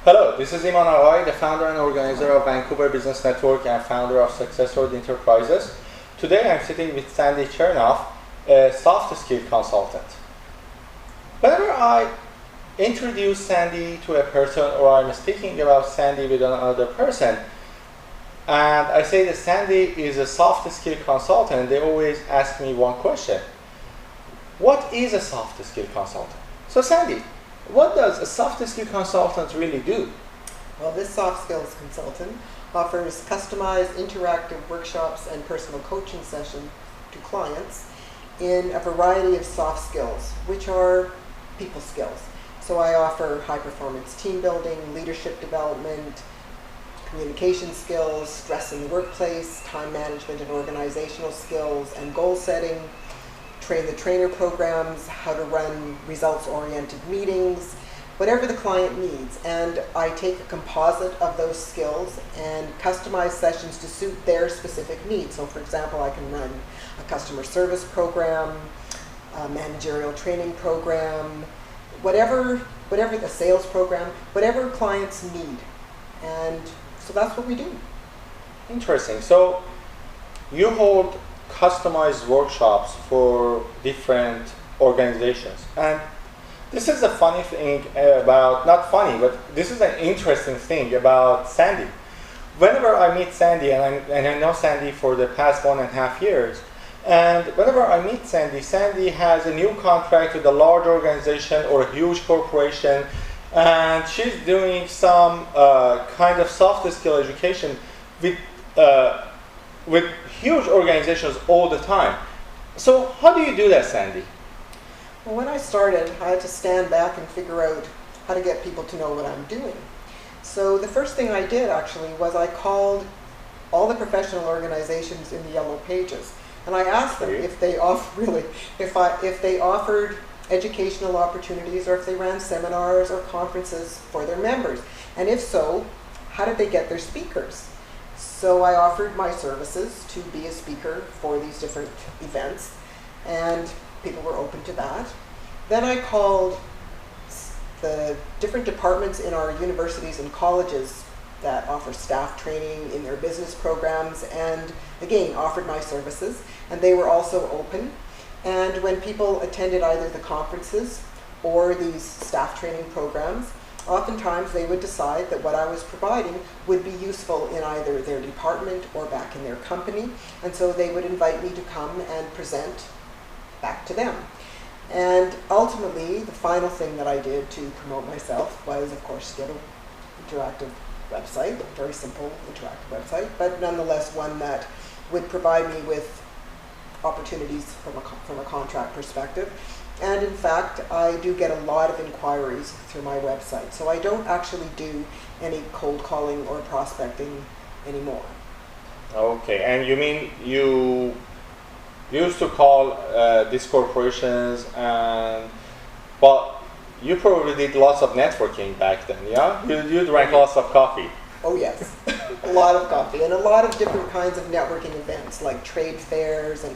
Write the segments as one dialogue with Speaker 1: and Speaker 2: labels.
Speaker 1: Hello, this is Iman Aghay, the founder and organizer of Vancouver Business Network and founder of Success Road Enterprises. Today I'm sitting with Sandy Chernoff, a soft skill consultant. Whenever I introduce Sandy to a person or I'm speaking about Sandy with another person, and I say that Sandy is a soft skill consultant, they always ask me one question. What is a soft skill consultant? So Sandy, what does a soft skill consultant really do?
Speaker 2: Well, this soft skills consultant offers customized interactive workshops and personal coaching sessions to clients in a variety of soft skills, which are people skills. So I offer high performance team building, leadership development, communication skills, stress in the workplace, time management and organizational skills, and goal setting, train the trainer programs, how to run results-oriented meetings, whatever the client needs. And I take a composite of those skills and customize sessions to suit their specific needs. So for example, I can run a customer service program, a managerial training program, whatever the sales program, whatever clients need. And so that's what we do.
Speaker 1: Interesting. So you hold customized workshops for different organizations. And this is a funny thing about, not funny, but this is an interesting thing about Sandy. Whenever I meet Sandy, and I know Sandy for the past 1.5 years, and whenever I meet Sandy, Sandy has a new contract with a large organization or a huge corporation, and she's doing some kind of soft skill education with huge organizations all the time. So how do you do that, Sandy?
Speaker 2: Well, when I started, I had to stand back and figure out how to get people to know what I'm doing. So the first thing I did actually was I called all the professional organizations in the Yellow Pages, and I asked them if they if they offered educational opportunities or if they ran seminars or conferences for their members, and if so, how did they get their speakers? So I offered my services to be a speaker for these different events, and people were open to that. Then I called the different departments in our universities and colleges that offer staff training in their business programs, and again offered my services, and they were also open. And when people attended either the conferences or these staff training programs, oftentimes they would decide that what I was providing would be useful in either their department or back in their company, and so they would invite me to come and present back to them. And ultimately, the final thing that I did to promote myself was, of course, get an interactive website, a very simple interactive website, but nonetheless one that would provide me with opportunities from a contract perspective. And in fact, I do get a lot of inquiries through my website. So I don't actually do any cold calling or prospecting anymore.
Speaker 1: Okay, and you mean you used to call these corporations, but you probably did lots of networking back then, yeah? You drank lots of coffee.
Speaker 2: Oh yes, a lot of coffee and a lot of different kinds of networking events like trade fairs and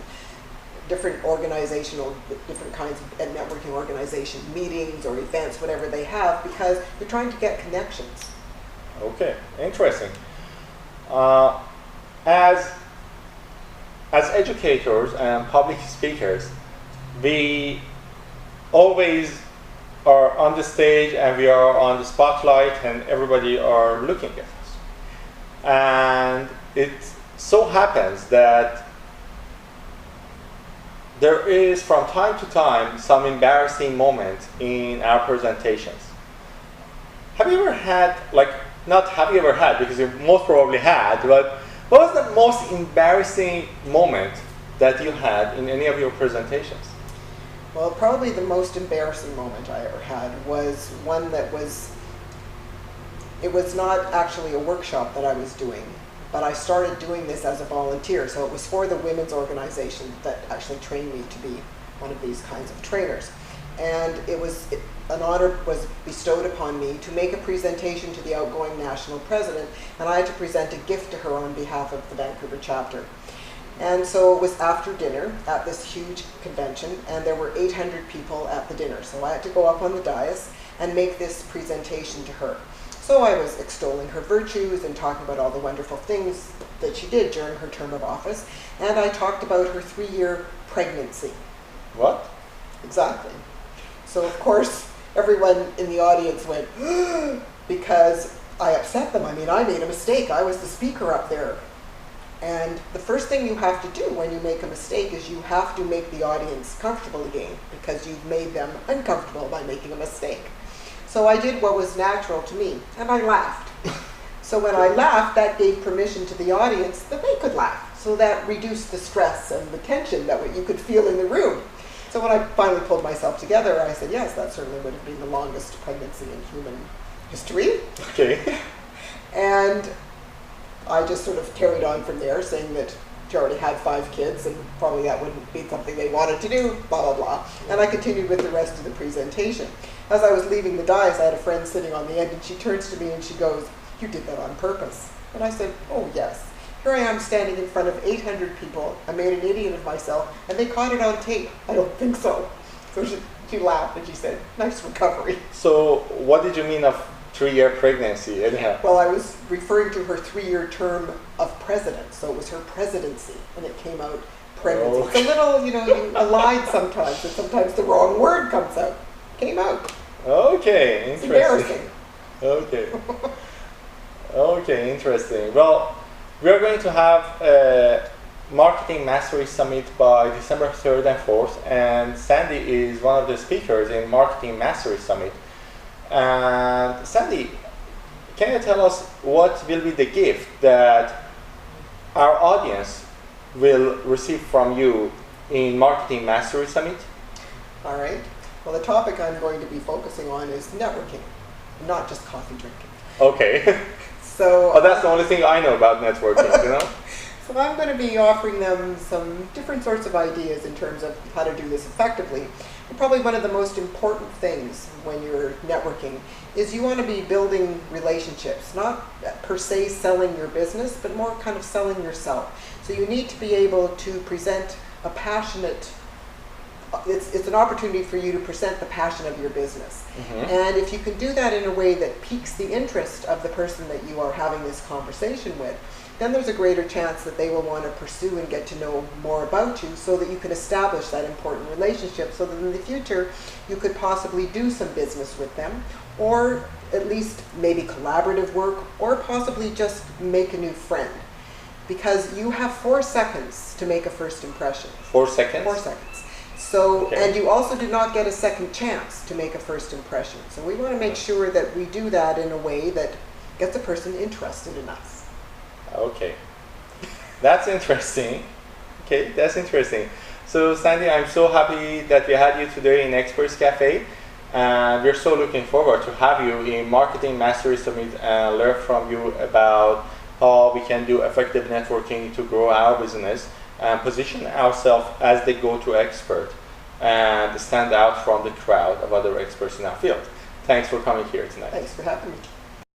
Speaker 2: different kinds of networking organization meetings or events, whatever they have, because you're trying to get connections.
Speaker 1: Okay, interesting. As educators and public speakers, we always are on the stage and we are on the spotlight and everybody are looking at us. And it so happens that there is from time to time some embarrassing moment in our presentations. Have you ever had, not have you ever had, because you most probably had, but what was the most embarrassing moment that you had in any of your presentations?
Speaker 2: Well, probably the most embarrassing moment I ever had was one that it was not actually a workshop that I was doing, but I started doing this as a volunteer. So it was for the women's organization that actually trained me to be one of these kinds of trainers. And an honor was bestowed upon me to make a presentation to the outgoing national president, and I had to present a gift to her on behalf of the Vancouver chapter. And so it was after dinner at this huge convention, and there were 800 people at the dinner. So I had to go up on the dais and make this presentation to her. So I was extolling her virtues and talking about all the wonderful things that she did during her term of office. And I talked about her 3-year pregnancy.
Speaker 1: What?
Speaker 2: Exactly. So of course, everyone in the audience went, because I upset them. I mean, I made a mistake. I was the speaker up there. And the first thing you have to do when you make a mistake is you have to make the audience comfortable again, because you've made them uncomfortable by making a mistake. So I did what was natural to me, and I laughed. So when I laughed, that gave permission to the audience that they could laugh. So that reduced the stress and the tension that you could feel in the room. So when I finally pulled myself together, I said, yes, that certainly would have been the longest pregnancy in human history.
Speaker 1: Okay.
Speaker 2: And I just sort of carried on from there, saying that she already had 5 kids, and probably that wouldn't be something they wanted to do, blah, blah, blah. And I continued with the rest of the presentation. As I was leaving the dais, I had a friend sitting on the end, and she turns to me and she goes, "You did that on purpose." And I said, "Oh, yes. Here I am standing in front of 800 people. I made an idiot of myself, and they caught it on tape. I don't think so." So she laughed and she said, "Nice recovery."
Speaker 1: So what did you mean of 3-year pregnancy? Anyhow.
Speaker 2: Well, I was referring to her 3-year term of president, so it was her presidency, and it came out pregnancy.
Speaker 1: Oh.
Speaker 2: It's a little, you allied sometimes, and sometimes the wrong word comes out. Came out.
Speaker 1: Okay,
Speaker 2: It's
Speaker 1: interesting.
Speaker 2: embarrassing.
Speaker 1: Okay. Okay, interesting. Well, we are going to have a Marketing Mastery Summit by December 3rd and 4th, and Sandy is one of the speakers in Marketing Mastery Summit. And Sandy, can you tell us what will be the gift that our audience will receive from you in Marketing Mastery Summit?
Speaker 2: All right. Well, the topic I'm going to be focusing on is networking, not just coffee drinking.
Speaker 1: Okay.
Speaker 2: So
Speaker 1: that's the only thing I know about networking,
Speaker 2: So I'm going to be offering them some different sorts of ideas in terms of how to do this effectively. And probably one of the most important things when you're networking is you want to be building relationships, not per se selling your business, but more kind of selling yourself. So you need to be able to present a passionate, it's an opportunity for you to present the passion of your business.
Speaker 1: Mm-hmm.
Speaker 2: And if you can do that in a way that piques the interest of the person that you are having this conversation with, then there's a greater chance that they will want to pursue and get to know more about you, so that you can establish that important relationship, so that in the future you could possibly do some business with them, or at least maybe collaborative work, or possibly just make a new friend. Because you have 4 seconds to make a first impression.
Speaker 1: 4 seconds?
Speaker 2: 4 seconds. So,
Speaker 1: okay.
Speaker 2: And you also do not get a second chance to make a first impression. So we want to make sure that we do that in a way that gets a person interested in us.
Speaker 1: Okay, that's interesting. Okay, that's interesting. So Sandy, I'm so happy that we had you today in Experts Cafe, and we're so looking forward to have you in Marketing Mastery Summit and learn from you about how we can do effective networking to grow our business and position ourselves as the go-to expert and stand out from the crowd of other experts in our field. Thanks for coming here tonight.
Speaker 2: Thanks for having me.